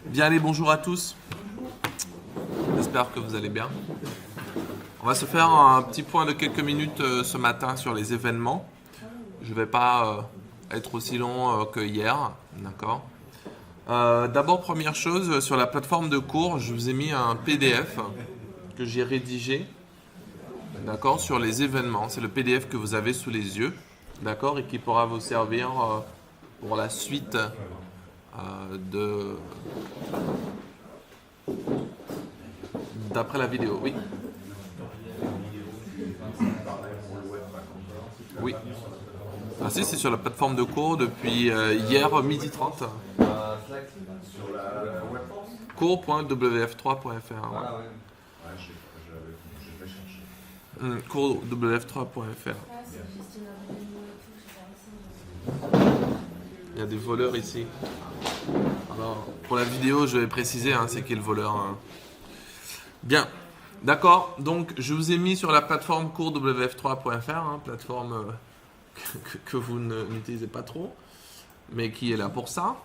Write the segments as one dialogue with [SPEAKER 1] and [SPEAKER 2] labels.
[SPEAKER 1] Bien, allez, bonjour à tous. J'espère que vous allez bien. On va se faire un petit point de quelques minutes ce matin sur les événements. Je ne vais pas être aussi long que hier, d'accord. D'abord, première chose, sur la plateforme de cours, je vous ai mis un PDF que j'ai rédigé, d'accord, sur les événements. C'est le PDF que vous avez sous les yeux, d'accord, et qui pourra vous servir pour la suite d'après la vidéo. Oui. Oui. Ah si, c'est sur la plateforme de cours depuis hier 12h30. Cours.wf3.fr. Cours.wf3.fr. Il y a des voleurs ici. Alors, pour la vidéo, je vais préciser, c'est qui le voleur. Bien. D'accord. Donc, je vous ai mis sur la plateforme cours.wf3.fr, plateforme que vous n'utilisez pas trop, mais qui est là pour ça.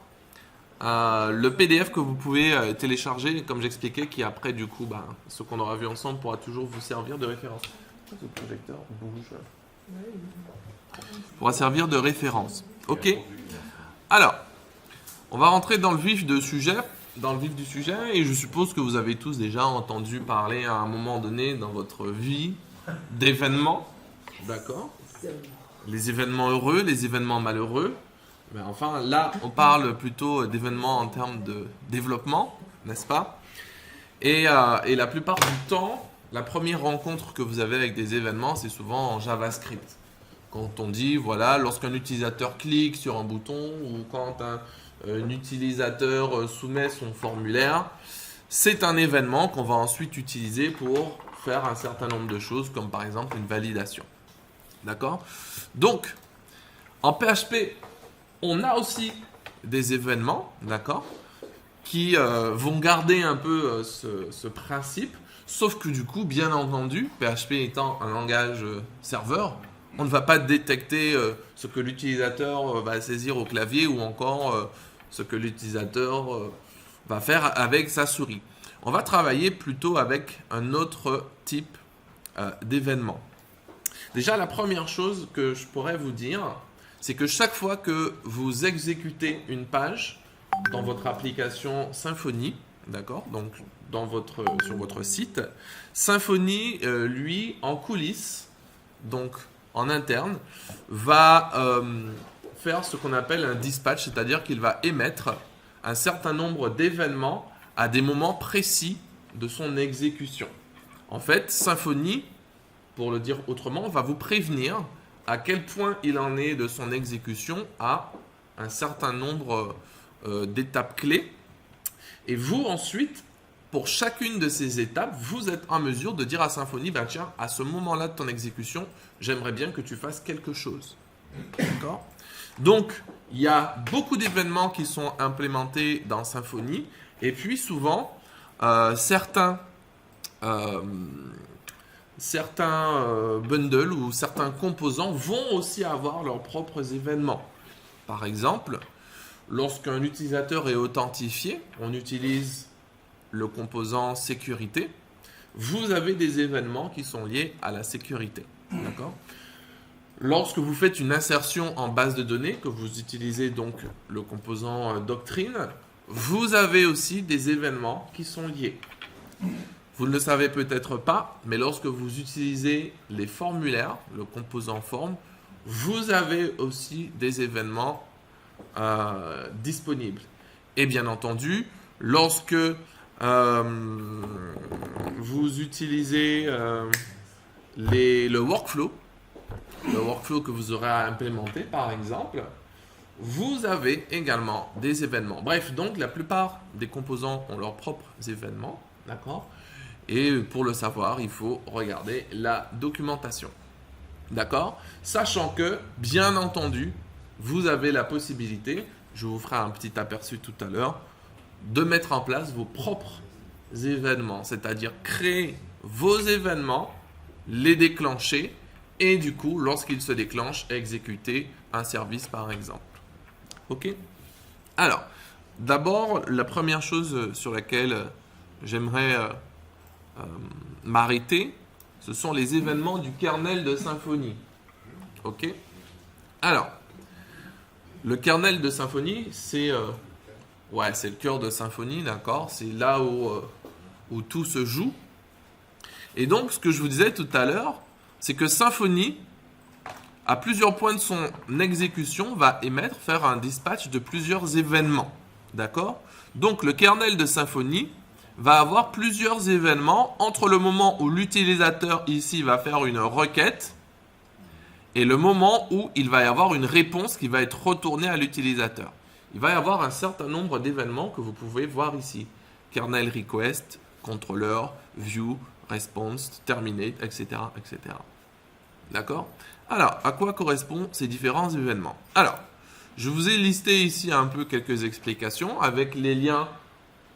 [SPEAKER 1] Le PDF que vous pouvez télécharger, comme j'expliquais, qui après, du coup, ce qu'on aura vu ensemble pourra toujours vous servir de référence. Ce projecteur bouge. Pourra servir de référence. Ok. Alors, on va rentrer dans le vif du sujet, et je suppose que vous avez tous déjà entendu parler à un moment donné dans votre vie d'événements, d'accord ? Les événements heureux, les événements malheureux. Mais enfin, là, on parle plutôt d'événements en termes de développement, n'est-ce pas ? Et la plupart du temps, la première rencontre que vous avez avec des événements, c'est souvent en JavaScript. Quand on dit, voilà, lorsqu'un utilisateur clique sur un bouton ou quand un utilisateur soumet son formulaire, c'est un événement qu'on va ensuite utiliser pour faire un certain nombre de choses, comme par exemple une validation. D'accord ? Donc, en PHP, on a aussi des événements, d'accord, qui vont garder un peu ce principe, sauf que du coup, bien entendu, PHP étant un langage serveur, on ne va pas détecter ce que l'utilisateur va saisir au clavier ou encore ce que l'utilisateur va faire avec sa souris. On va travailler plutôt avec un autre type d'événement. Déjà, la première chose que je pourrais vous dire, c'est que chaque fois que vous exécutez une page dans votre application Symfony, d'accord, donc sur votre site, Symfony, lui, en coulisses, donc en interne, va faire ce qu'on appelle un dispatch, c'est-à-dire qu'il va émettre un certain nombre d'événements à des moments précis de son exécution. En fait, Symfony, pour le dire autrement, va vous prévenir à quel point il en est de son exécution à un certain nombre d'étapes clés. Et vous, ensuite, pour chacune de ces étapes, vous êtes en mesure de dire à Symfony, tiens, à ce moment-là de ton exécution, j'aimerais bien que tu fasses quelque chose. D'accord ? Donc, il y a beaucoup d'événements qui sont implémentés dans Symfony. Et puis, souvent, certains bundles ou certains composants vont aussi avoir leurs propres événements. Par exemple, lorsqu'un utilisateur est authentifié, on utilise le composant sécurité. Vous avez des événements qui sont liés à la sécurité. D'accord ? Lorsque vous faites une insertion en base de données, que vous utilisez donc le composant doctrine, vous avez aussi des événements qui sont liés. Vous ne le savez peut-être pas, mais lorsque vous utilisez les formulaires, le composant forme, vous avez aussi des événements disponibles. Et bien entendu, lorsque vous utilisez le workflow que vous aurez à implémenter par exemple, vous avez également des événements. Bref, donc la plupart des composants ont leurs propres événements, d'accord ? Et pour le savoir, il faut regarder la documentation. D'accord ? Sachant que, bien entendu, vous avez la possibilité, je vous ferai un petit aperçu tout à l'heure, de mettre en place vos propres événements. C'est-à-dire créer vos événements, les déclencher et du coup, lorsqu'ils se déclenchent, exécuter un service par exemple. Ok ? Alors, D'abord, la première chose sur laquelle j'aimerais m'arrêter, ce sont les événements du kernel de Symfony. Ok? Alors, le kernel de Symfony, c'est le cœur de Symfony, d'accord? C'est là où tout se joue. Et donc, ce que je vous disais tout à l'heure, c'est que Symfony, à plusieurs points de son exécution, va faire un dispatch de plusieurs événements. D'accord? Donc, le kernel de Symfony va avoir plusieurs événements entre le moment où l'utilisateur ici va faire une requête et le moment où il va y avoir une réponse qui va être retournée à l'utilisateur. Il va y avoir un certain nombre d'événements que vous pouvez voir ici. Kernel request, controller, view, response, terminate, etc. etc. D'accord? Alors, à quoi correspondent ces différents événements? Alors, je vous ai listé ici un peu quelques explications avec les liens,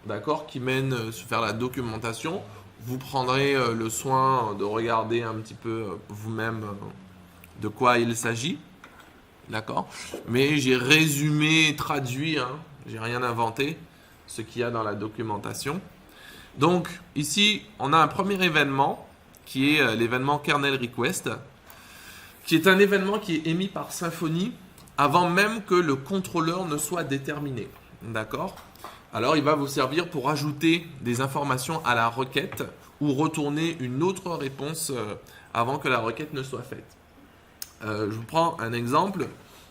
[SPEAKER 1] d'accord, qui mènent vers la documentation. Vous prendrez le soin de regarder un petit peu vous-même de quoi il s'agit. D'accord? Mais j'ai résumé, traduit, j'ai rien inventé, ce qu'il y a dans la documentation. Donc, ici, on a un premier événement qui est l'événement kernel request, qui est un événement qui est émis par Symfony avant même que le contrôleur ne soit déterminé. D'accord? Alors, il va vous servir pour ajouter des informations à la requête ou retourner une autre réponse avant que la requête ne soit faite. Je vous prends un exemple.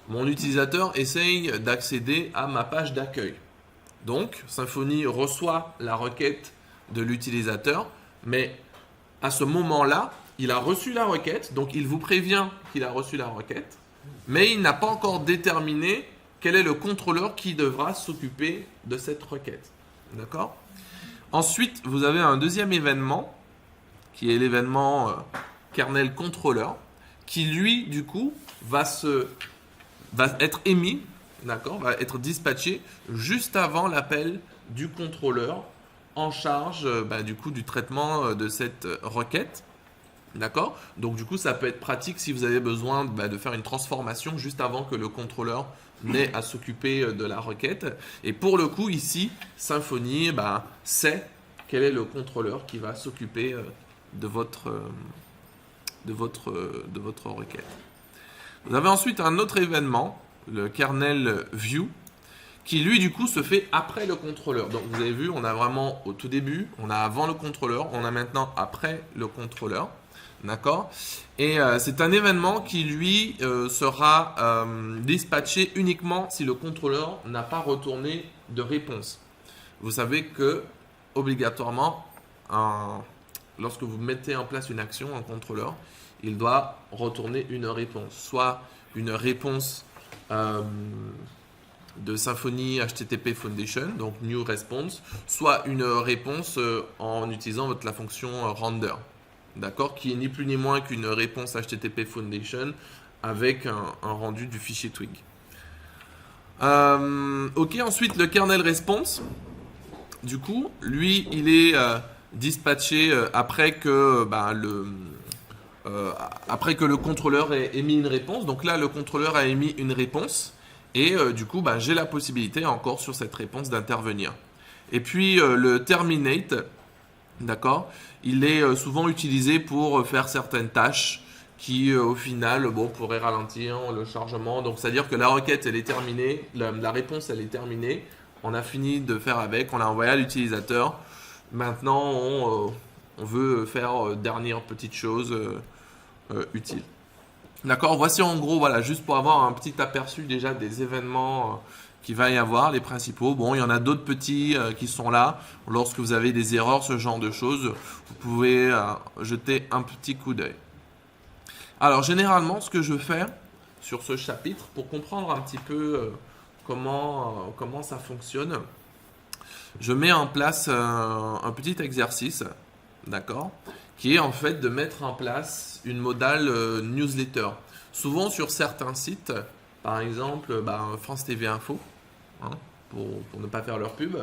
[SPEAKER 1] Mon utilisateur essaye d'accéder à ma page d'accueil. Donc, Symfony reçoit la requête de l'utilisateur, mais à ce moment-là, il a reçu la requête, donc il vous prévient qu'il a reçu la requête, mais il n'a pas encore déterminé quel est le contrôleur qui devra s'occuper de cette requête. D'accord? Ensuite, vous avez un deuxième événement, qui est l'événement kernel controller, qui lui, du coup, va être émis, d'accord, va être dispatché juste avant l'appel du contrôleur en charge du coup du traitement de cette requête. D'accord? Donc du coup, ça peut être pratique si vous avez besoin de faire une transformation juste avant que le contrôleur n'ait à s'occuper de la requête. Et pour le coup, ici, Symfony sait quel est le contrôleur qui va s'occuper de votre requête. Vous avez ensuite un autre événement, le kernel view, qui lui du coup se fait après le contrôleur. Donc vous avez vu, on a vraiment au tout début, on a avant le contrôleur, on a maintenant après le contrôleur. D'accord? Et c'est un événement qui lui sera dispatché uniquement si le contrôleur n'a pas retourné de réponse. Vous savez que obligatoirement, lorsque vous mettez en place une action, un contrôleur, il doit retourner une réponse. Soit une réponse de Symfony HTTP Foundation, donc New Response, soit une réponse en utilisant la fonction render, d'accord, qui est ni plus ni moins qu'une réponse HTTP Foundation avec un rendu du fichier twig. Ok, ensuite le kernel response, du coup, lui, il est dispatché après que le contrôleur ait émis une réponse. Donc là, le contrôleur a émis une réponse. Et du coup, j'ai la possibilité encore sur cette réponse d'intervenir. Et puis, le terminate, d'accord, il est souvent utilisé pour faire certaines tâches qui, au final, pourraient ralentir le chargement. Donc, c'est-à-dire que la requête, elle est terminée, la réponse, elle est terminée. On a fini de faire avec, on l'a envoyé à l'utilisateur. Maintenant, on veut faire dernière petite chose utile. D'accord, voici en gros, voilà, juste pour avoir un petit aperçu déjà des événements qu'il va y avoir, les principaux. Bon, il y en a d'autres petits qui sont là. Lorsque vous avez des erreurs, ce genre de choses, vous pouvez jeter un petit coup d'œil. Alors, généralement, ce que je fais sur ce chapitre, pour comprendre un petit peu comment ça fonctionne, je mets en place un petit exercice, d'accord, qui est en fait de mettre en place une modale newsletter. Souvent sur certains sites, par exemple France TV Info, pour ne pas faire leur pub,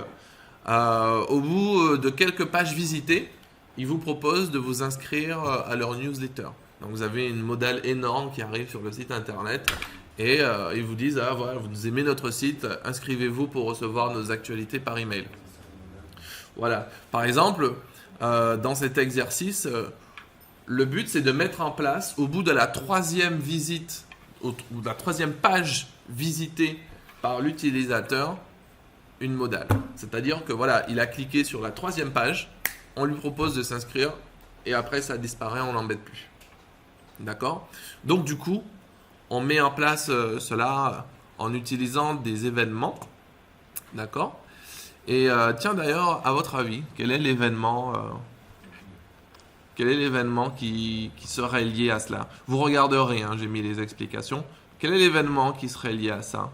[SPEAKER 1] au bout de quelques pages visitées, ils vous proposent de vous inscrire à leur newsletter. Donc vous avez une modale énorme qui arrive sur le site internet et ils vous disent, ah voilà, vous aimez notre site, inscrivez-vous pour recevoir nos actualités par email. Voilà. Par exemple, dans cet exercice, le but c'est de mettre en place, au bout de la 3e visite, ou de la 3e page visitée par l'utilisateur, une modale. C'est-à-dire que voilà, il a cliqué sur la 3e page, on lui propose de s'inscrire, et après ça disparaît, on l'embête plus. D'accord? Donc du coup, on met en place cela en utilisant des événements. D'accord? Et tiens d'ailleurs, à votre avis, quel est l'événement qui serait lié à cela? Vous regarderez, hein, j'ai mis les explications. Quel est l'événement qui serait lié à ça?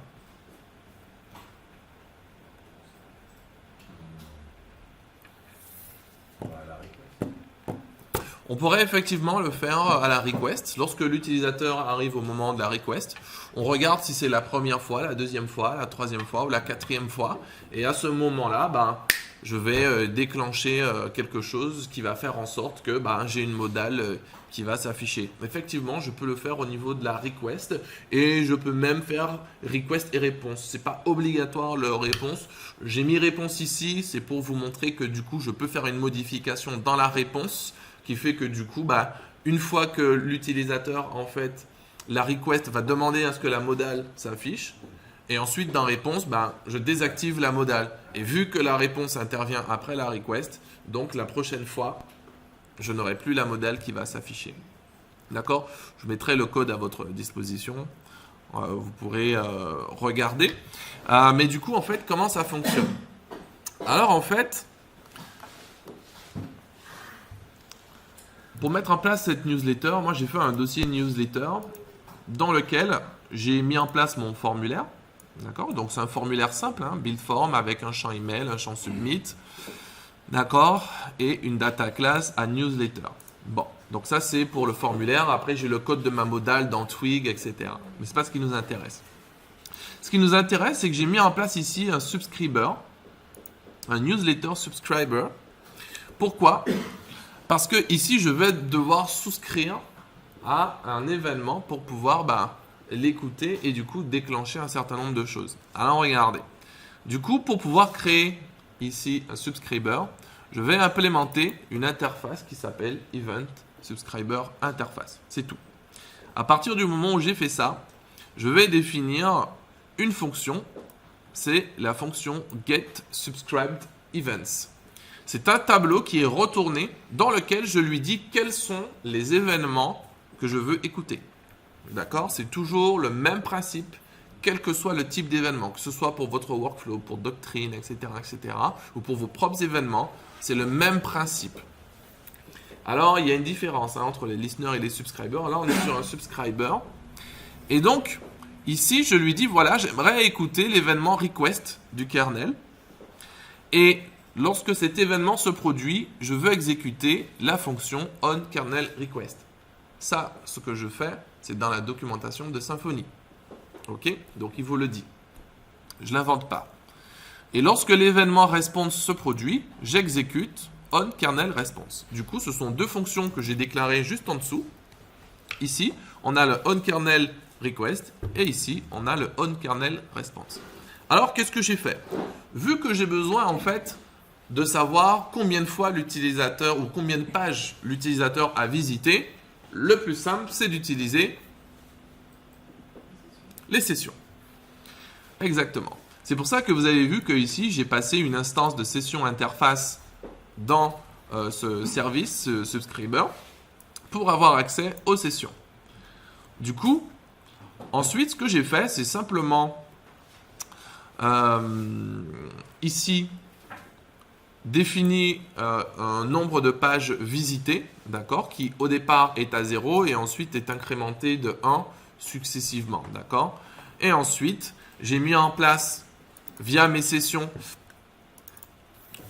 [SPEAKER 1] On pourrait effectivement le faire à la request. Lorsque l'utilisateur arrive au moment de la request, on regarde si c'est la première fois, la 2e fois, la 3e fois ou la 4e fois. Et à ce moment-là, je vais déclencher quelque chose qui va faire en sorte que j'ai une modale qui va s'afficher. Effectivement, je peux le faire au niveau de la request et je peux même faire request et réponse. C'est pas obligatoire le réponse. J'ai mis réponse ici, c'est pour vous montrer que du coup, je peux faire une modification dans la réponse qui fait que du coup, une fois que l'utilisateur, en fait, la request va demander à ce que la modale s'affiche, et ensuite dans réponse, je désactive la modale. Et vu que la réponse intervient après la request, donc la prochaine fois, je n'aurai plus la modale qui va s'afficher. D'accord? Je mettrai le code à votre disposition. Vous pourrez regarder. Mais du coup, en fait, comment ça fonctionne? Alors, en fait, pour mettre en place cette newsletter, moi j'ai fait un dossier newsletter dans lequel j'ai mis en place mon formulaire. D'accord? Donc c'est un formulaire simple, hein, build form avec un champ email, un champ submit. D'accord? Et une data class à newsletter. Bon, donc ça c'est pour le formulaire. Après j'ai le code de ma modale dans Twig, etc. Mais ce n'est pas ce qui nous intéresse. Ce qui nous intéresse, c'est que j'ai mis en place ici un subscriber, un newsletter subscriber. Pourquoi? Parce que ici, je vais devoir souscrire à un événement pour pouvoir l'écouter et du coup déclencher un certain nombre de choses. Alors regardez. Du coup, pour pouvoir créer ici un subscriber, je vais implémenter une interface qui s'appelle Event Subscriber Interface. C'est tout. À partir du moment où j'ai fait ça, je vais définir une fonction. C'est la fonction getSubscribedEvents. C'est un tableau qui est retourné dans lequel je lui dis quels sont les événements que je veux écouter. D'accord? C'est toujours le même principe, quel que soit le type d'événement, que ce soit pour votre workflow, pour Doctrine, etc., ou pour vos propres événements, c'est le même principe. Alors, il y a une différence entre les listeners et les subscribers. Là, on est sur un subscriber. Et donc, ici, je lui dis, voilà, j'aimerais écouter l'événement request du kernel. Et lorsque cet événement se produit, je veux exécuter la fonction onKernelRequest. Ça, ce que je fais, c'est dans la documentation de Symfony. Ok? Donc, il vous le dit. Je ne l'invente pas. Et lorsque l'événement response se produit, j'exécute onKernelResponse. Du coup, ce sont deux fonctions que j'ai déclarées juste en dessous. Ici, on a le onKernelRequest et ici, on a le onKernelResponse. Alors, qu'est-ce que j'ai fait? Vu que j'ai besoin, en fait, de savoir combien de fois l'utilisateur ou combien de pages l'utilisateur a visité, le plus simple, c'est d'utiliser les sessions. Exactement. C'est pour ça que vous avez vu que ici, j'ai passé une instance de session interface dans ce service, ce subscriber, pour avoir accès aux sessions. Du coup, ensuite, ce que j'ai fait, c'est simplement ici définir un nombre de pages visitées, d'accord, qui au départ est à 0 et ensuite est incrémenté de 1 successivement, d'accord. Et ensuite, j'ai mis en place via mes sessions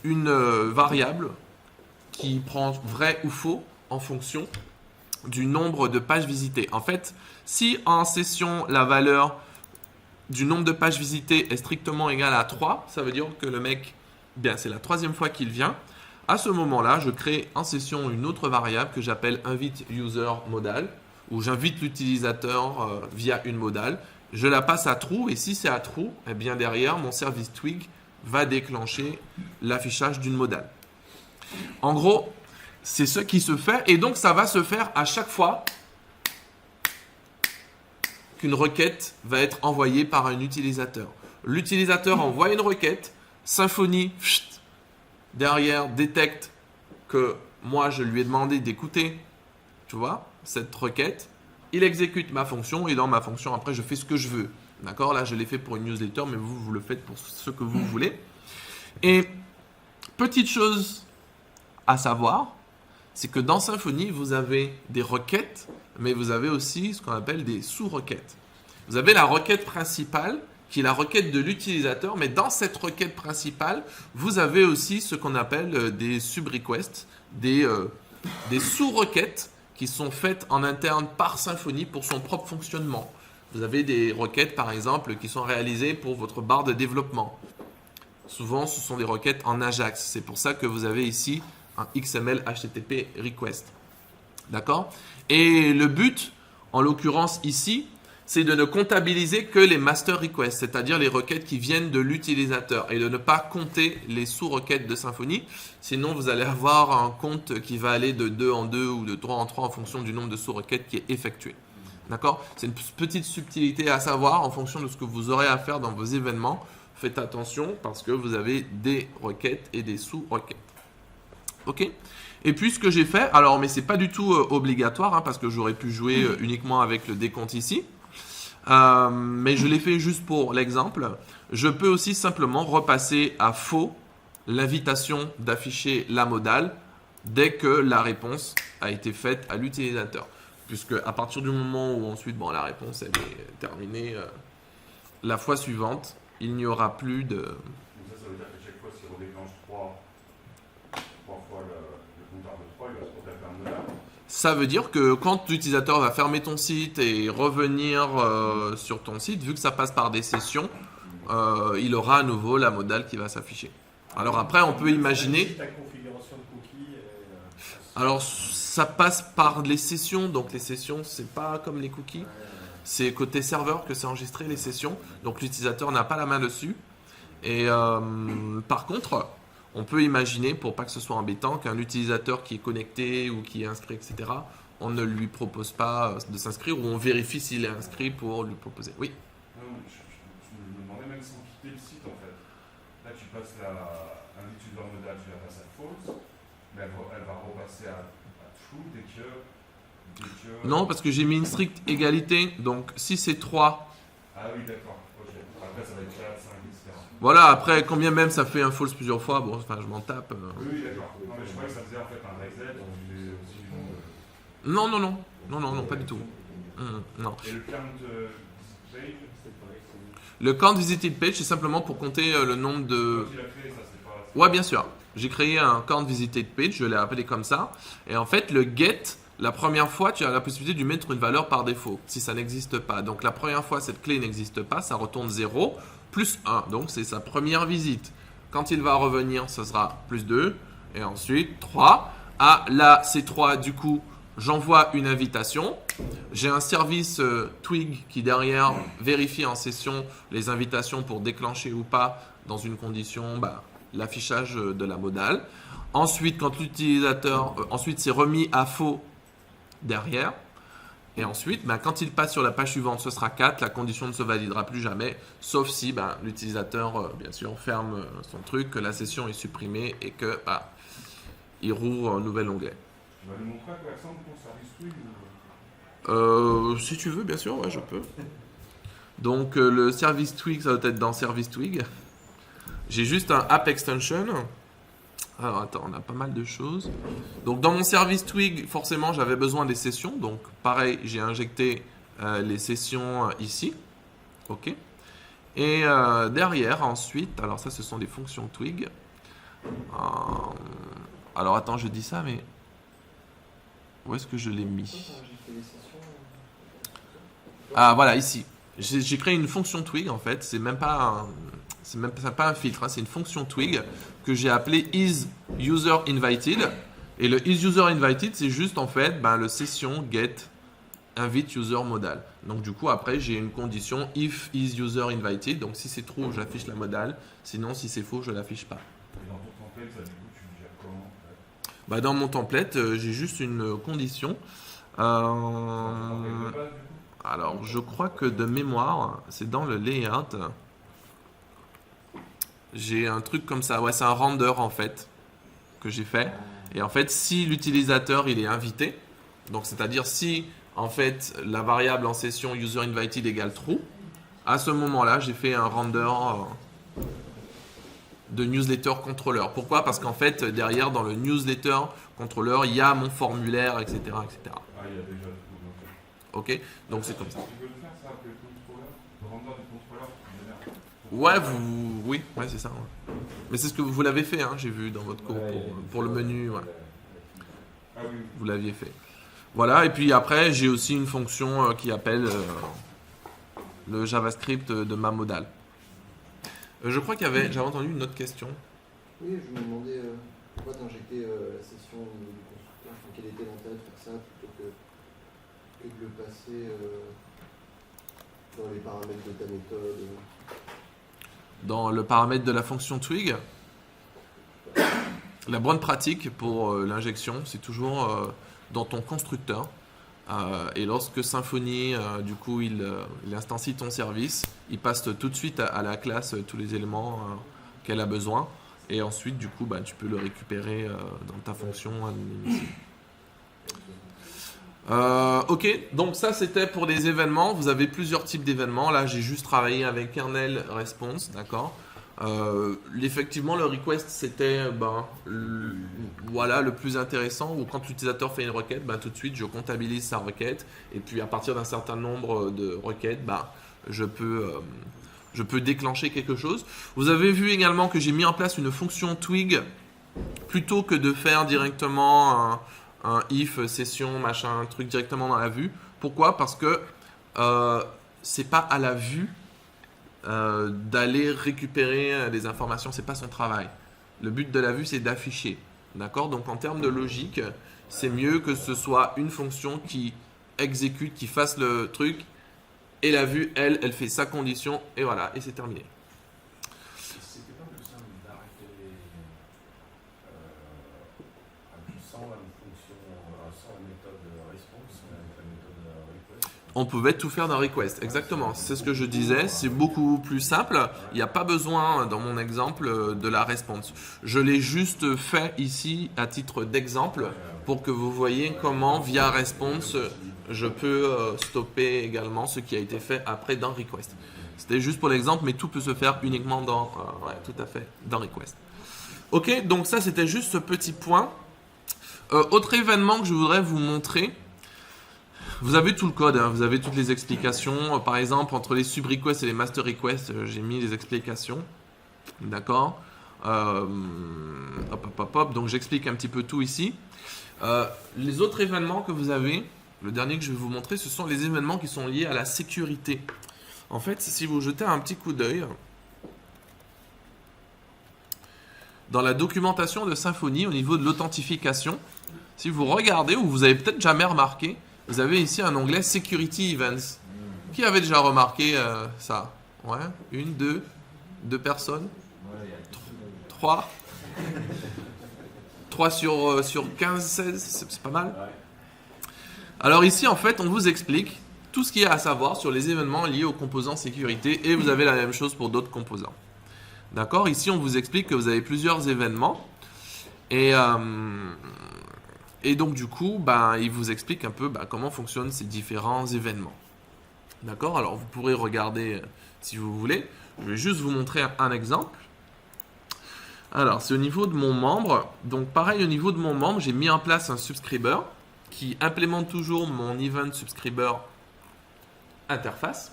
[SPEAKER 1] une variable qui prend vrai ou faux en fonction du nombre de pages visitées. En fait, si en session la valeur du nombre de pages visitées est strictement égale à 3, ça veut dire que le mec, bien, c'est la 3e fois qu'il vient. À ce moment-là, je crée en session une autre variable que j'appelle invite user modal, où j'invite l'utilisateur via une modale. je la passe à true, et si c'est à true, eh bien derrière, mon service Twig va déclencher l'affichage d'une modale. En gros, c'est ce qui se fait, et donc ça va se faire à chaque fois qu'une requête va être envoyée par un utilisateur. L'utilisateur envoie une requête, Symfony, derrière, détecte que moi, je lui ai demandé d'écouter, tu vois, cette requête. Il exécute ma fonction, et dans ma fonction, après, je fais ce que je veux. D'accord? Là, je l'ai fait pour une newsletter, mais vous le faites pour ce que vous voulez. Et petite chose à savoir, c'est que dans Symfony, vous avez des requêtes, mais vous avez aussi ce qu'on appelle des sous-requêtes. Vous avez la requête principale, qui est la requête de l'utilisateur, mais dans cette requête principale, vous avez aussi ce qu'on appelle des sub-requests, des sous-requêtes qui sont faites en interne par Symfony pour son propre fonctionnement. Vous avez des requêtes, par exemple, qui sont réalisées pour votre barre de développement. Souvent, ce sont des requêtes en Ajax. C'est pour ça que vous avez ici un XML HTTP request. D'accord? Et le but, en l'occurrence ici, c'est de ne comptabiliser que les master requests, c'est-à-dire les requêtes qui viennent de l'utilisateur, et de ne pas compter les sous-requêtes de Symfony. Sinon, vous allez avoir un compte qui va aller de 2 en 2 ou de 3 en 3 en fonction du nombre de sous-requêtes qui est effectué. D'accord? C'est une petite subtilité à savoir en fonction de ce que vous aurez à faire dans vos événements. Faites attention parce que vous avez des requêtes et des sous-requêtes. Ok? Et puis ce que j'ai fait, alors mais c'est pas du tout obligatoire hein, parce que j'aurais pu jouer uniquement avec le décompte ici. Mais je l'ai fait juste pour l'exemple. Je peux aussi simplement repasser à faux l'invitation d'afficher la modale dès que la réponse a été faite à l'utilisateur. Puisque à partir du moment où ensuite la réponse elle est terminée, la fois suivante, il n'y aura plus de...
[SPEAKER 2] Donc ça veut dire que chaque fois, si on déclenche 3 fois le compteur de 3, il va se contacter un modal.
[SPEAKER 1] Ça veut dire que quand l'utilisateur va fermer ton site et revenir sur ton site, vu que ça passe par des sessions, il aura à nouveau la modale qui va s'afficher. Alors après, on peut imaginer...
[SPEAKER 3] Ta configuration de cookies.
[SPEAKER 1] Alors, ça passe par les sessions. Donc, les sessions, c'est pas comme les cookies. C'est côté serveur que c'est enregistré, les sessions. Donc, l'utilisateur n'a pas la main dessus. Et par contre... On peut imaginer, pour pas que ce soit embêtant, qu'un utilisateur qui est connecté ou qui est inscrit, etc., on ne lui propose pas de s'inscrire ou on vérifie s'il est inscrit pour lui proposer. Oui.
[SPEAKER 2] Non, je me demandais même sans quitter le site en fait. Là, tu passes un user modal, tu la passes à false, mais elle va repasser à true dès que...
[SPEAKER 1] Non, parce que j'ai mis une stricte égalité. Donc, si c'est 3...
[SPEAKER 2] Ah oui, d'accord. Ok. Après, ça va être 4, 5, etc.
[SPEAKER 1] Voilà, après, combien même ça fait un false plusieurs fois, bon, enfin, je m'en tape.
[SPEAKER 2] Oui, d'accord. Non, mais je croyais que ça faisait en fait un reset, donc il est aussi du nom de...
[SPEAKER 1] Non, pas du tout. Non.
[SPEAKER 2] Et le count page,
[SPEAKER 1] Le count visited page, c'est simplement pour compter le nombre de...
[SPEAKER 2] quand il a créé ça, c'est pas...
[SPEAKER 1] Ouais, bien sûr. J'ai créé un count visited page, je l'ai appelé comme ça. Et en fait, le get, la première fois, tu as la possibilité de lui mettre une valeur par défaut, si ça n'existe pas. Donc, la première fois, cette clé n'existe pas, ça retourne 0. Plus 1, donc c'est sa première visite. Quand il va revenir, ce sera plus 2, et ensuite 3. Ah, là, c'est 3, du coup, j'envoie une invitation. J'ai un service Twig qui, derrière, vérifie en session les invitations pour déclencher ou pas, dans une condition, l'affichage de la modale. Ensuite, quand l'utilisateur, ensuite, c'est remis à faux derrière. Et ensuite, quand il passe sur la page suivante, ce sera 4. La condition ne se validera plus jamais, sauf si l'utilisateur, bien sûr, ferme son truc, que la session est supprimée et que il rouvre un nouvel onglet.
[SPEAKER 2] Tu vas nous montrer à quoi ressemble ton service Twig ou...
[SPEAKER 1] Si tu veux, bien sûr, ouais, je peux. Donc, le service Twig, ça doit être dans Service Twig. J'ai juste un App Extension. Alors attends, on a pas mal de choses. Donc dans mon service Twig, forcément, j'avais besoin des sessions. Donc pareil, j'ai injecté les sessions ici. OK. Et derrière, ensuite, alors ça, ce sont des fonctions Twig. Alors attends, je dis ça, mais où est-ce que je l'ai mis? Ah voilà, ici. J'ai créé une fonction Twig en fait. C'est même pas un filtre, hein, c'est une fonction Twig que j'ai appelée isUserInvited. Et le isUserInvited, c'est juste en fait le session get invite user modal. Donc du coup après j'ai une condition if is user invited. Donc si c'est true, j'affiche la modale. Sinon si c'est faux, je l'affiche pas.
[SPEAKER 2] Et dans ton template, ça, du coup, tu le gères comment en fait?
[SPEAKER 1] Bah, dans mon template, j'ai juste une condition.
[SPEAKER 2] Template de base, du coup?
[SPEAKER 1] Alors je crois que de mémoire, c'est dans le layout. J'ai un truc comme ça. Ouais, c'est un render en fait que j'ai fait. Et en fait, si l'utilisateur il est invité, donc c'est-à-dire si en fait la variable en session user invited égale true, à ce moment-là, j'ai fait un render de newsletter controller. Pourquoi? Parce qu'en fait, derrière, dans le newsletter controller, il y a mon formulaire, etc., etc.
[SPEAKER 2] Ah, il y a déjà tout.
[SPEAKER 1] Ok? Donc c'est comme ça.
[SPEAKER 2] Tu peux le faire, ça, avec le contrôleur? Le render du contrôleur, tu génères.
[SPEAKER 1] Ouais, oui, ouais, c'est ça. Ouais. Mais c'est ce que vous l'avez fait, hein, j'ai vu dans votre cours pour le menu. Ouais.
[SPEAKER 2] Ah oui.
[SPEAKER 1] Vous l'aviez fait. Voilà, et puis après, j'ai aussi une fonction qui appelle le JavaScript de ma modale. Je crois j'avais entendu une autre question.
[SPEAKER 4] Oui, je me demandais pourquoi t'injectais la session au niveau du constructeur. Enfin, quel était l'intérêt de faire ça plutôt que de le passer dans les paramètres de ta méthode.
[SPEAKER 1] Dans le paramètre de la fonction twig, la bonne pratique pour l'injection, c'est toujours dans ton constructeur. Et lorsque Symfony, du coup, il instancie ton service, il passe tout de suite à la classe tous les éléments qu'elle a besoin. Et ensuite, du coup, tu peux le récupérer dans ta fonction. Ok, donc ça c'était pour les événements. Vous avez plusieurs types d'événements. Là, j'ai juste travaillé avec kernel response, d'accord. Effectivement, le request c'était le plus intéressant, où quand l'utilisateur fait une requête, tout de suite je comptabilise sa requête, et puis à partir d'un certain nombre de requêtes, je peux déclencher quelque chose. Vous avez vu également que j'ai mis en place une fonction twig plutôt que de faire directement un if session machin truc directement dans la vue. Pourquoi? Parce que c'est pas à la vue d'aller récupérer des informations, c'est pas son travail. Le but de la vue, c'est d'afficher. D'accord? Donc en termes de logique, c'est mieux que ce soit une fonction qui exécute, qui fasse le truc, et la vue, elle fait sa condition, et voilà, et c'est terminé.
[SPEAKER 5] C'était pas plus simple d'arrêter sans la fonction, sans la méthode response, mais avec la méthode request?
[SPEAKER 1] On pouvait tout faire dans request, exactement. C'est ce que je disais, c'est beaucoup plus simple. Il n'y a pas besoin, dans mon exemple, de la response. Je l'ai juste fait ici à titre d'exemple pour que vous voyez comment, via response, je peux stopper également ce qui a été fait après dans request. C'était juste pour l'exemple, mais tout peut se faire uniquement dans, tout à fait, dans request. Ok, donc ça c'était juste ce petit point. Autre événement que je voudrais vous montrer. Vous avez tout le code, hein, vous avez toutes les explications. Par exemple, entre les sub requests et les master requests, j'ai mis les explications. D'accord. Donc j'explique un petit peu tout ici. Les autres événements que vous avez, le dernier que je vais vous montrer, ce sont les événements qui sont liés à la sécurité. En fait, si vous jetez un petit coup d'œil dans la documentation de Symfony au niveau de l'authentification, si vous regardez, ou vous avez peut-être jamais remarqué, vous avez ici un onglet Security Events. Qui avait déjà remarqué ça? Ouais, une, deux personnes? Trois? 3 sur 15, 16, c'est pas mal. Alors ici, en fait, on vous explique tout ce qu'il y a à savoir sur les événements liés aux composants sécurité, et vous avez la même chose pour d'autres composants. D'accord? Ici, on vous explique que vous avez plusieurs événements, et donc du coup, il vous explique un peu comment fonctionnent ces différents événements. D'accord? Alors vous pourrez regarder si vous voulez. Je vais juste vous montrer un exemple. Alors c'est au niveau de mon membre. Donc pareil, au niveau de mon membre, j'ai mis en place un subscriber qui implémente toujours mon event subscriber interface.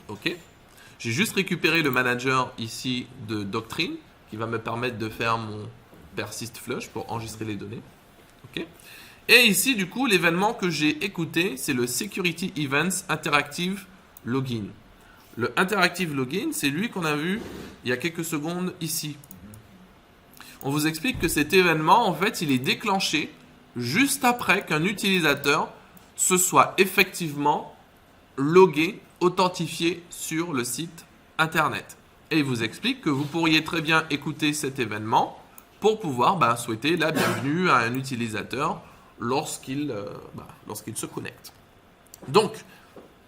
[SPEAKER 1] Ok. J'ai juste récupéré le manager ici de Doctrine qui va me permettre de faire mon persist flush pour enregistrer les données. Ok. Et ici, du coup, l'événement que j'ai écouté, c'est le Security Events Interactive Login. Le Interactive Login, c'est lui qu'on a vu il y a quelques secondes ici. On vous explique que cet événement, en fait, il est déclenché juste après qu'un utilisateur se soit effectivement logué, authentifié sur le site internet. Et il vous explique que vous pourriez très bien écouter cet événement pour pouvoir souhaiter la bienvenue à un utilisateur lorsqu'il se connecte. Donc,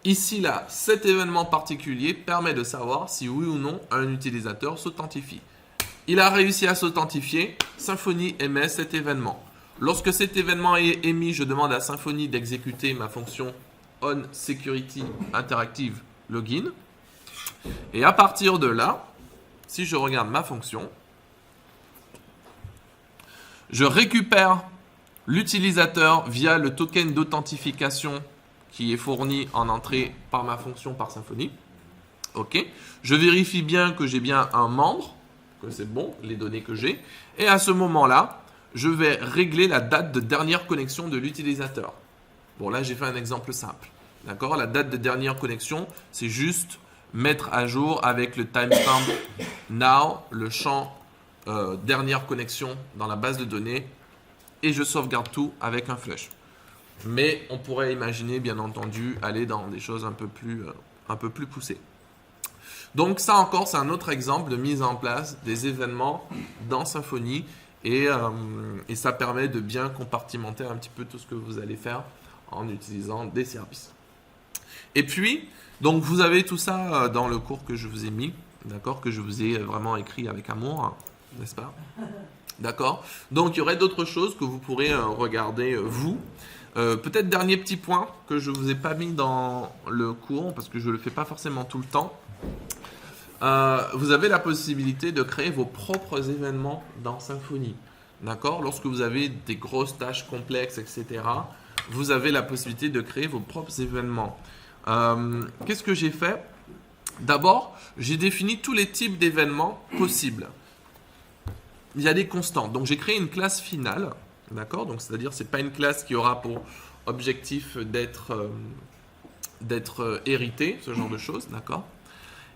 [SPEAKER 1] ici, là, cet événement particulier permet de savoir si oui ou non un utilisateur s'authentifie. Il a réussi à s'authentifier, Symfony émet cet événement. Lorsque cet événement est émis, je demande à Symfony d'exécuter ma fonction onSecurityInteractiveLogin. Et à partir de là, si je regarde ma fonction, je récupère l'utilisateur via le token d'authentification qui est fourni en entrée par ma fonction par Symfony. OK. Je vérifie bien que j'ai bien un membre, que c'est bon, les données que j'ai. Et à ce moment-là, je vais régler la date de dernière connexion de l'utilisateur. Bon, là, j'ai fait un exemple simple. D'accord? La date de dernière connexion, c'est juste mettre à jour avec le timestamp now, le champ dernière connexion dans la base de données, et je sauvegarde tout avec un flush. Mais on pourrait imaginer, bien entendu, aller dans des choses un peu plus poussées. Donc ça encore, c'est un autre exemple de mise en place des événements dans Symfony, et ça permet de bien compartimenter un petit peu tout ce que vous allez faire en utilisant des services. Et puis, donc vous avez tout ça dans le cours que je vous ai mis, d'accord, que je vous ai vraiment écrit avec amour, n'est-ce pas? D'accord. Donc il y aurait d'autres choses que vous pourrez regarder vous. Peut-être dernier petit point que je ne vous ai pas mis dans le cours parce que je ne le fais pas forcément tout le temps. Vous avez la possibilité de créer vos propres événements dans Symfony. D'accord? Lorsque vous avez des grosses tâches complexes, etc., vous avez la possibilité de créer vos propres événements. Qu'est-ce que j'ai fait? D'abord, j'ai défini tous les types d'événements possibles. Il y a des constantes. Donc, j'ai créé une classe finale. D'accord? Donc, c'est-à-dire, ce n'est pas une classe qui aura pour objectif d'être héritée, ce genre de choses. D'accord?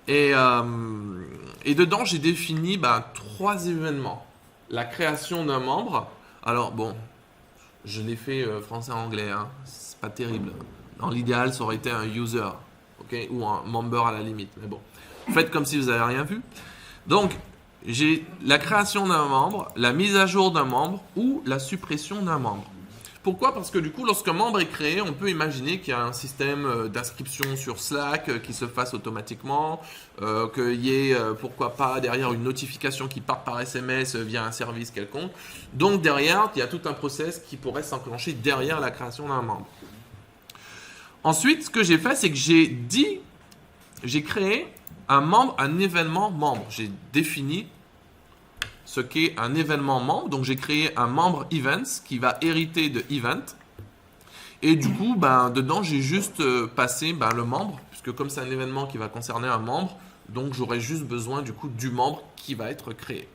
[SPEAKER 1] Et dedans, j'ai défini 3 événements. La création d'un membre. Alors, bon, je l'ai fait français-anglais. Hein. C'est pas terrible. Dans l'idéal, ça aurait été un user. Okay? Ou un member à la limite. Mais bon, faites comme si vous n'avez rien vu. Donc, j'ai la création d'un membre, la mise à jour d'un membre ou la suppression d'un membre. Pourquoi? Parce que du coup, lorsqu'un membre est créé, on peut imaginer qu'il y a un système d'inscription sur Slack qui se fasse automatiquement, qu'il y ait, pourquoi pas, derrière une notification qui part par SMS via un service quelconque. Donc derrière, il y a tout un process qui pourrait s'enclencher derrière la création d'un membre. Ensuite, ce que j'ai fait, c'est que j'ai créé un événement membre. J'ai défini ce qu'est un événement membre. Donc, j'ai créé un membre events qui va hériter de event. Et du coup, dedans, j'ai juste passé le membre, puisque comme c'est un événement qui va concerner un membre, donc j'aurai juste besoin du coup du membre qui va être créé.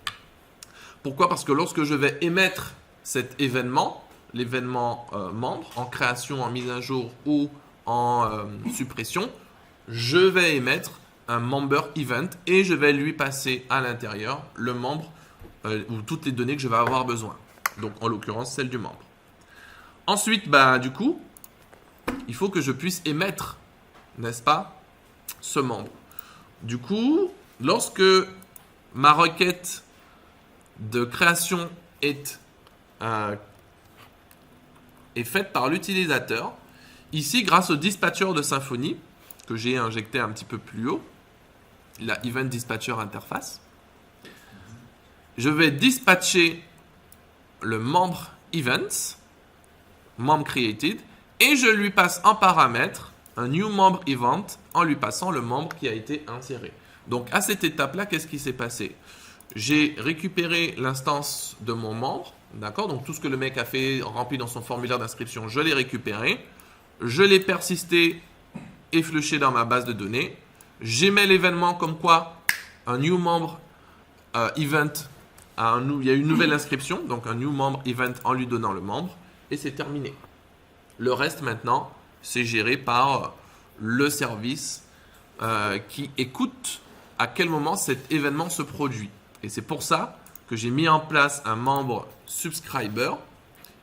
[SPEAKER 1] Pourquoi? Parce que lorsque je vais émettre cet événement, l'événement membre, en création, en mise à jour ou en suppression, je vais émettre un member event et je vais lui passer à l'intérieur le membre ou toutes les données que je vais avoir besoin. Donc, en l'occurrence, celle du membre. Ensuite, du coup, il faut que je puisse émettre, n'est-ce pas, ce membre. Du coup, lorsque ma requête de création est faite par l'utilisateur, ici, grâce au dispatcher de Symfony, que j'ai injecté un petit peu plus haut, la Event Dispatcher Interface, je vais dispatcher le membre Events, membre created, et je lui passe en paramètre un new member event en lui passant le membre qui a été inséré. Donc à cette étape-là, qu'est-ce qui s'est passé? J'ai récupéré l'instance de mon membre, d'accord? Donc tout ce que le mec a fait, rempli dans son formulaire d'inscription, je l'ai récupéré, je l'ai persisté et flushé dans ma base de données. J'émets l'événement comme quoi un new member event, il y a une nouvelle inscription, donc un new member event en lui donnant le membre, et c'est terminé. Le reste maintenant, c'est géré par le service qui écoute à quel moment cet événement se produit. Et c'est pour ça que j'ai mis en place un membre subscriber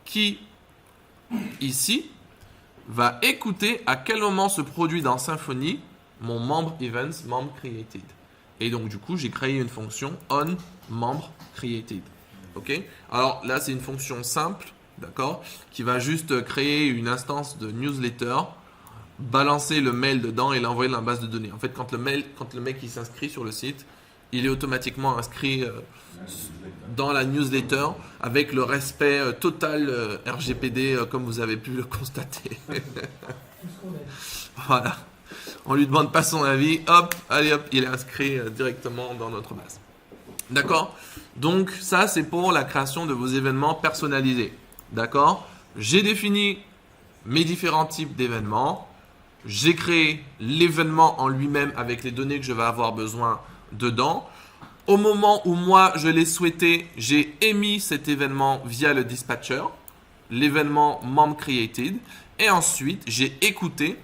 [SPEAKER 1] qui, ici, va écouter à quel moment se produit dans Symfony mon membre events, membre created. Et donc du coup, j'ai créé une fonction on membre created. Ok? Alors là, c'est une fonction simple, d'accord, qui va juste créer une instance de newsletter, balancer le mail dedans et l'envoyer dans la base de données. En fait, quand le mec il s'inscrit sur le site, il est automatiquement inscrit dans la newsletter avec le respect total RGPD comme vous avez pu le constater. Voilà. On lui demande pas son avis, hop, allez hop, il est inscrit directement dans notre base. D'accord? Donc ça c'est pour la création de vos événements personnalisés. D'accord? J'ai défini mes différents types d'événements. J'ai créé l'événement en lui-même avec les données que je vais avoir besoin dedans. Au moment où moi je l'ai souhaité, j'ai émis cet événement via le dispatcher, l'événement member created, et ensuite j'ai écouté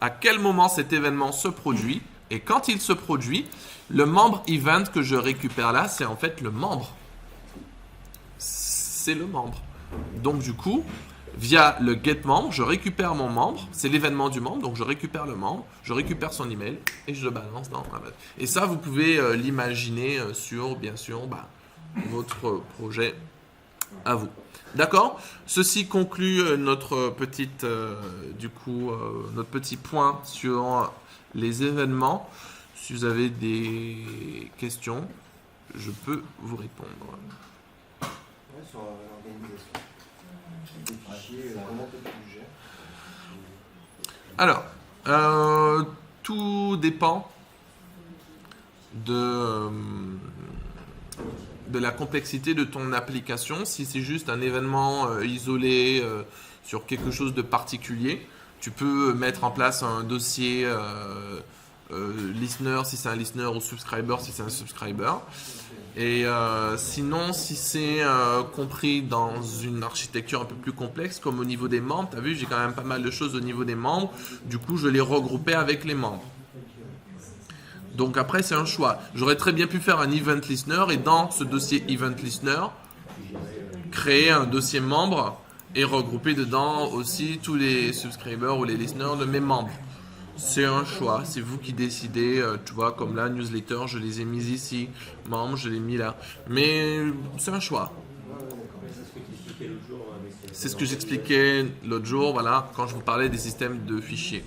[SPEAKER 1] à quel moment cet événement se produit, et quand il se produit, le membre event que je récupère là, c'est en fait le membre. C'est le membre. Donc du coup, via le get membre, je récupère mon membre, c'est l'événement du membre, donc je récupère le membre, je récupère son email et je le balance dans la base. Et ça, vous pouvez l'imaginer sur, bien sûr, votre projet à vous. D'accord? Ceci conclut notre petite, notre petit point sur les événements. Si vous avez des questions, je peux vous répondre.
[SPEAKER 4] Ouais, sur l'organisation. Des fichiers, comment tu le gères?
[SPEAKER 1] Alors, tout dépend de la complexité de ton application. Si c'est juste un événement isolé sur quelque chose de particulier, tu peux mettre en place un dossier listener si c'est un listener ou subscriber si c'est un subscriber. Et sinon, si c'est compris dans une architecture un peu plus complexe, comme au niveau des membres, tu as vu, j'ai quand même pas mal de choses au niveau des membres. Du coup, je les regroupais avec les membres. Donc après, c'est un choix. J'aurais très bien pu faire un event listener et dans ce dossier event listener, créer un dossier membre et regrouper dedans aussi tous les subscribers ou les listeners de mes membres. C'est un choix, c'est vous qui décidez. Tu vois, comme là, newsletter, je les ai mis ici, membres, je les ai mis là. Mais c'est un choix. C'est ce que j'expliquais l'autre jour, voilà, quand je vous parlais des systèmes de fichiers.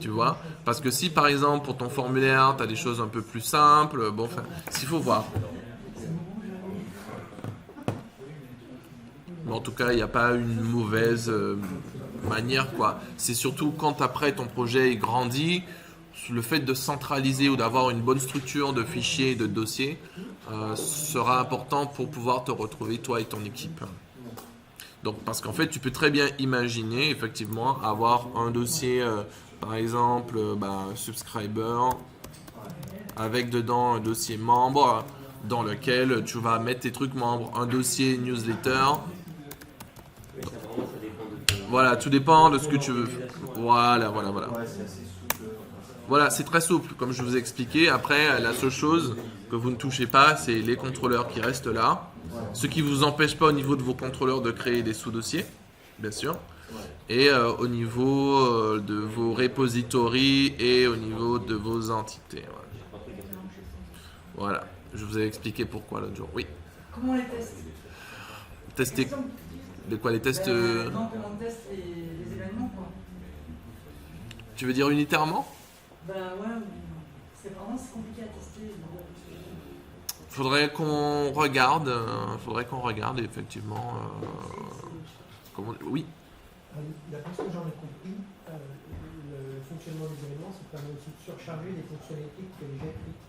[SPEAKER 1] Tu vois? Parce que si par exemple pour ton formulaire tu as des choses un peu plus simples, bon, enfin, s'il faut voir. Mais en tout cas, il n'y a pas une mauvaise manière, quoi. C'est surtout quand après ton projet grandit, le fait de centraliser ou d'avoir une bonne structure de fichiers et de dossiers sera important pour pouvoir te retrouver toi et ton équipe. Donc, parce qu'en fait, tu peux très bien imaginer effectivement avoir un dossier par exemple, subscriber, avec dedans un dossier membre dans lequel tu vas mettre tes trucs membres, un dossier newsletter. Voilà, tout dépend de ce que tu veux. Voilà. Voilà, c'est très souple, comme je vous ai expliqué. Après, la seule chose que vous ne touchez pas, c'est les contrôleurs qui restent là. Ce qui ne vous empêche pas au niveau de vos contrôleurs de créer des sous-dossiers, bien sûr. Et au niveau de vos repositories et au niveau de vos entités. Voilà, je vous ai expliqué pourquoi l'autre jour. Oui.
[SPEAKER 6] Comment on les teste?
[SPEAKER 1] Tester. De quoi les tests
[SPEAKER 6] Non, comment on teste les événements, quoi.
[SPEAKER 1] Tu veux dire unitairement?
[SPEAKER 6] Ouais, c'est compliqué à tester.
[SPEAKER 1] Faudrait qu'on regarde effectivement. Oui.
[SPEAKER 3] D'après ce que j'en ai compris, le fonctionnement des événements, ça permet aussi de surcharger les fonctionnalités que tu as déjà écrites.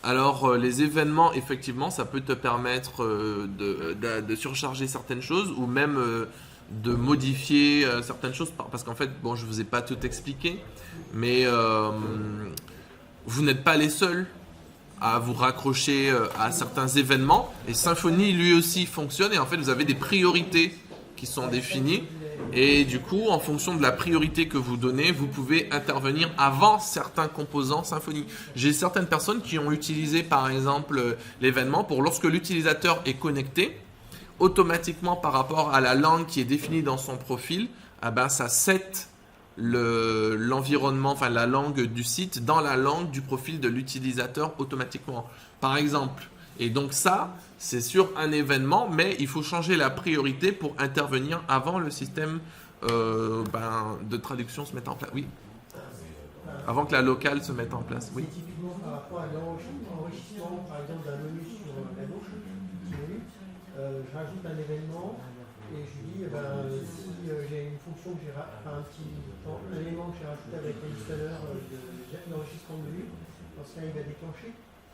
[SPEAKER 1] Alors, les événements, effectivement, ça peut te permettre de surcharger certaines choses ou même de modifier certaines choses. Parce qu'en fait, bon, je ne vous ai pas tout expliqué, mais vous n'êtes pas les seuls à vous raccrocher à certains événements. Et Symfony, lui aussi, fonctionne. Et en fait, vous avez des priorités qui sont définies. Et du coup, en fonction de la priorité que vous donnez, vous pouvez intervenir avant certains composants Symfony. J'ai certaines personnes qui ont utilisé par exemple l'événement pour lorsque l'utilisateur est connecté, automatiquement par rapport à la langue qui est définie dans son profil, ah ben, ça set l'environnement, enfin la langue du site dans la langue du profil de l'utilisateur automatiquement. Par exemple. Et donc ça, c'est sur un événement, mais il faut changer la priorité pour intervenir avant le système de traduction se mette en place. Oui. Avant que la locale se mette en place. Oui.
[SPEAKER 3] C'est typiquement par rapport à l'enrichissement, par exemple, d'un menu sur la gauche, petit menu. Je rajoute un événement et je dis si j'ai une fonction que un élément que j'ai rajouté avec un listener d'enrichissement de menu, dans ce cas il va déclencher.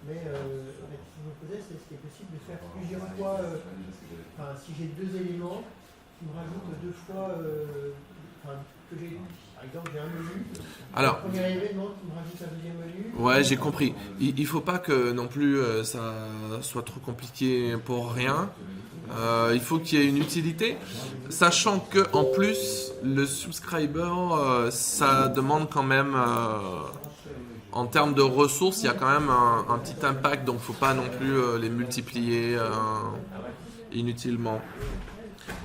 [SPEAKER 3] Mais la question que je me posais, c'est est-ce qu'il est possible de faire plusieurs fois, si j'ai deux éléments qui me rajoutent deux fois, que j'ai, par exemple, j'ai un menu,
[SPEAKER 1] alors,
[SPEAKER 3] le premier événement qui me rajoute un deuxième menu.
[SPEAKER 1] Ouais, j'ai compris. Il ne faut pas que non plus ça soit trop compliqué pour rien. Il faut qu'il y ait une utilité, sachant que en plus le subscriber, ça demande quand même, en termes de ressources, il y a quand même un petit impact, donc il ne faut pas non plus les multiplier inutilement.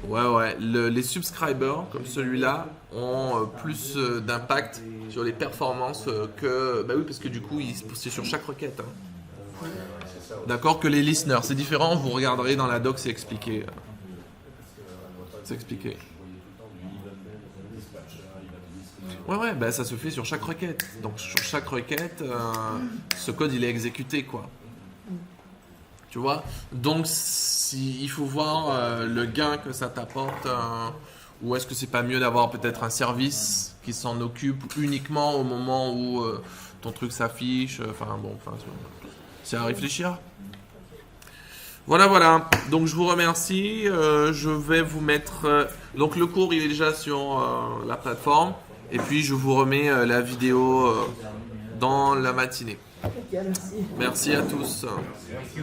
[SPEAKER 1] Ouais, les subscribers comme celui-là ont plus d'impact sur les performances que... Bah oui, parce que du coup, c'est sur chaque requête. Hein. D'accord, que les listeners. C'est différent, vous regarderez dans la doc, c'est expliqué. C'est expliqué. Ouais, bah ça se fait sur chaque requête. Donc sur chaque requête, ce code, il est exécuté, quoi. Tu vois? Donc, il faut voir le gain que ça t'apporte. Ou est-ce que c'est pas mieux d'avoir peut-être un service qui s'en occupe uniquement au moment où ton truc s'affiche? C'est à réfléchir. Voilà. Donc, je vous remercie. Je vais vous mettre... donc, le cours, il est déjà sur la plateforme. Et puis, je vous remets la vidéo dans la matinée.
[SPEAKER 3] Ok, merci.
[SPEAKER 1] Merci à tous.
[SPEAKER 5] Merci.